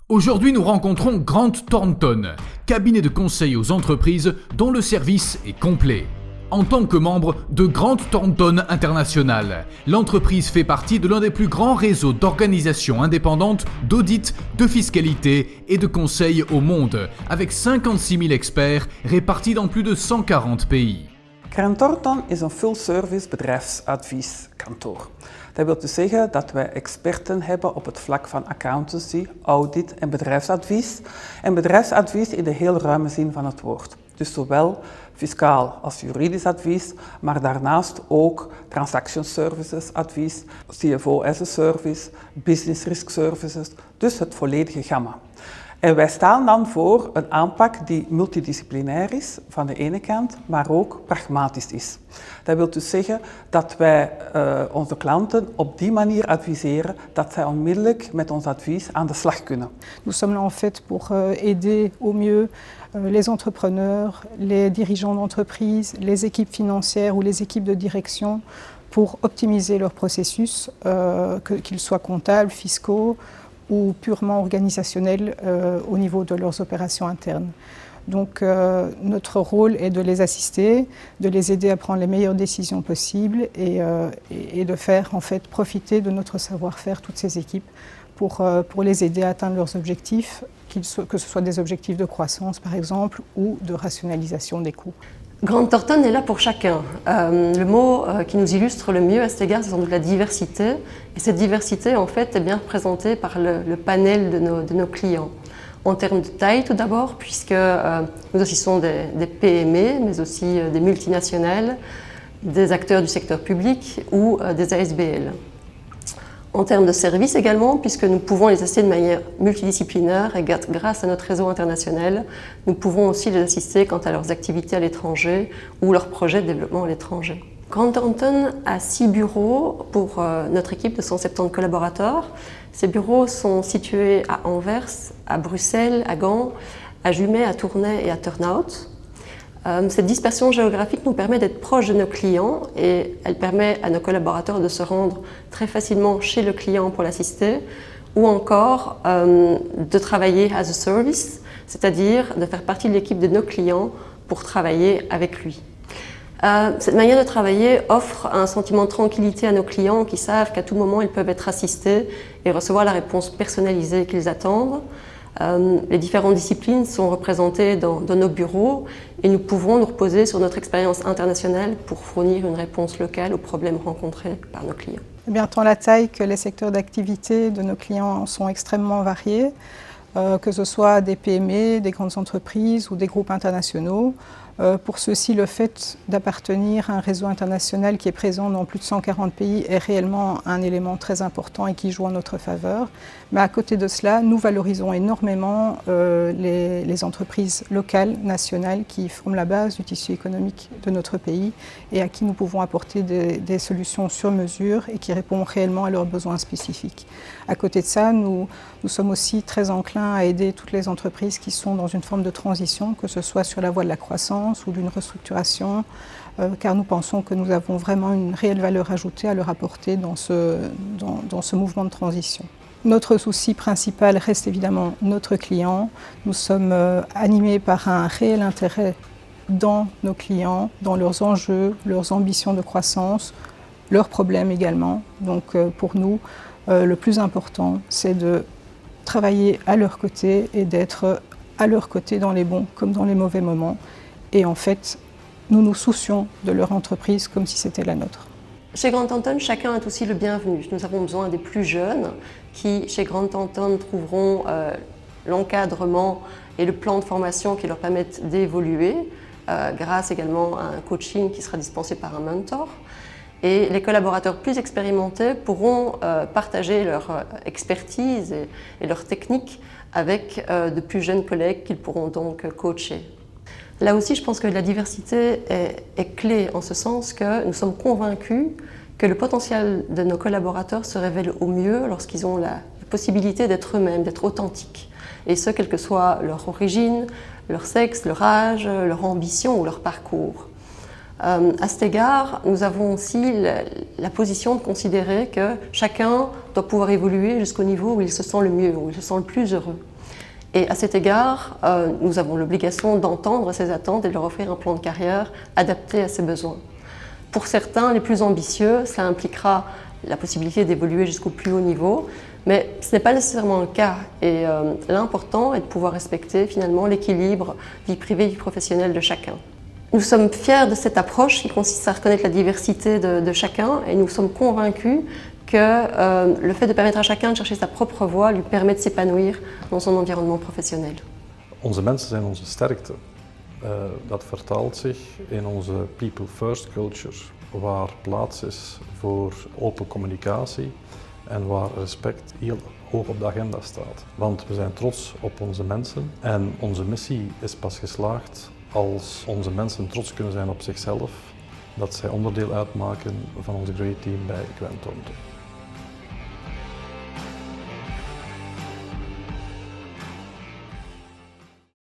Aujourd'hui, nous rencontrons Grant Thornton, cabinet de conseil aux entreprises dont le service est complet. En tant que membre de Grant Thornton International, l'entreprise fait partie de l'un des plus grands réseaux d'organisations indépendantes d'audit, de fiscalité et de conseil au monde, avec 56 000 experts répartis dans plus de 140 pays. Grant Thornton is een full-service bedrijfsadvieskantoor. Dat wil dus zeggen dat wij experten hebben op het vlak van accountancy, audit en bedrijfsadvies. En bedrijfsadvies in de heel ruime zin van het woord. Dus zowel fiscaal als juridisch advies, maar daarnaast ook transaction services advies, CFO as a service, business risk services, dus het volledige gamma. En wij staan dan voor een aanpak die multidisciplinair is van de ene kant, maar ook pragmatisch is. Dat wil dus zeggen dat wij onze klanten op die manier adviseren dat zij onmiddellijk met ons advies aan de slag kunnen. Nous sommes là en fait pour aider au mieux les entrepreneurs, les dirigeants d'entreprise, les équipes financières ou les équipes de direction pour optimiser leurs processus, qu'ils soient comptables, fiscaux ou purement organisationnels au niveau de leurs opérations internes. Donc notre rôle est de les assister, de les aider à prendre les meilleures décisions possibles et de faire en fait profiter de notre savoir-faire toutes ces équipes pour les aider à atteindre leurs objectifs, que ce soit des objectifs de croissance par exemple ou de rationalisation des coûts. Grant Thornton est là pour chacun. Le mot qui nous illustre le mieux à cet égard, c'est sans doute la diversité. Et cette diversité, en fait, est bien représentée par le panel de nos clients. En termes de taille, tout d'abord, puisque nous assistons des PME, mais aussi des multinationales, des acteurs du secteur public ou des ASBL. En termes de services également, puisque nous pouvons les assister de manière multidisciplinaire et grâce à notre réseau international, nous pouvons aussi les assister quant à leurs activités à l'étranger ou leurs projets de développement à l'étranger. Grant Thornton a 6 bureaux pour notre équipe de 170 collaborateurs. Ces bureaux sont situés à Anvers, à Bruxelles, à Gand, à Jumet, à Tournai et à Turnhout. Cette dispersion géographique nous permet d'être proches de nos clients et elle permet à nos collaborateurs de se rendre très facilement chez le client pour l'assister ou encore de travailler as a service, c'est-à-dire de faire partie de l'équipe de nos clients pour travailler avec lui. Cette manière de travailler offre un sentiment de tranquillité à nos clients qui savent qu'à tout moment ils peuvent être assistés et recevoir la réponse personnalisée qu'ils attendent. Les différentes disciplines sont représentées dans nos bureaux et nous pouvons nous reposer sur notre expérience internationale pour fournir une réponse locale aux problèmes rencontrés par nos clients. Eh bien, tant la taille que les secteurs d'activité de nos clients sont extrêmement variés, que ce soit des PME, des grandes entreprises ou des groupes internationaux. Pour ceux-ci, le fait d'appartenir à un réseau international qui est présent dans plus de 140 pays est réellement un élément très important et qui joue en notre faveur. Mais à côté de cela, nous valorisons énormément les entreprises locales, nationales, qui forment la base du tissu économique de notre pays et à qui nous pouvons apporter des solutions sur mesure et qui répondent réellement à leurs besoins spécifiques. À côté de ça, nous sommes aussi très enclins à aider toutes les entreprises qui sont dans une forme de transition, que ce soit sur la voie de la croissance ou d'une restructuration, car nous pensons que nous avons vraiment une réelle valeur ajoutée à leur apporter dans ce mouvement de transition. Notre souci principal reste évidemment notre client. Nous sommes animés par un réel intérêt dans nos clients, dans leurs enjeux, leurs ambitions de croissance, leurs problèmes également. Donc pour nous, le plus important, c'est de travailler à leur côté et d'être à leur côté dans les bons comme dans les mauvais moments. Et en fait, nous nous soucions de leur entreprise comme si c'était la nôtre. Chez Grant Thornton, chacun est aussi le bienvenu. Nous avons besoin des plus jeunes qui, chez Grant Thornton, trouveront l'encadrement et le plan de formation qui leur permettent d'évoluer, grâce également à un coaching qui sera dispensé par un mentor. Et les collaborateurs plus expérimentés pourront partager leur expertise et leur technique avec de plus jeunes collègues qu'ils pourront donc coacher. Là aussi, je pense que la diversité est clé en ce sens que nous sommes convaincus que le potentiel de nos collaborateurs se révèle au mieux lorsqu'ils ont la possibilité d'être eux-mêmes, d'être authentiques. Et ce, quelle que soit leur origine, leur sexe, leur âge, leur ambition ou leur parcours. À cet égard, nous avons aussi la position de considérer que chacun doit pouvoir évoluer jusqu'au niveau où il se sent le mieux, où il se sent le plus heureux. Et à cet égard, nous avons l'obligation d'entendre ces attentes et de leur offrir un plan de carrière adapté à ces besoins. Pour certains, les plus ambitieux, cela impliquera la possibilité d'évoluer jusqu'au plus haut niveau, mais ce n'est pas nécessairement le cas. Et l'important est de pouvoir respecter finalement l'équilibre vie privée, vie professionnelle de chacun. Nous sommes fiers de cette approche qui consiste à reconnaître la diversité de chacun et nous sommes convaincus que le fait de permettre à chacun de chercher sa propre voie lui permet de s'épanouir dans son environnement professionnel. Onze mensen zijn onze sterkte. Dat vertaalt zich in onze people first culture, waar plaats is voor open communicatie en waar respect heel hoog op de agenda staat. Want we zijn trots op onze mensen en onze missie is pas geslaagd als onze mensen trots kunnen zijn op zichzelf, dat zij onderdeel uitmaken van onze Great Team bij Grant Thornton.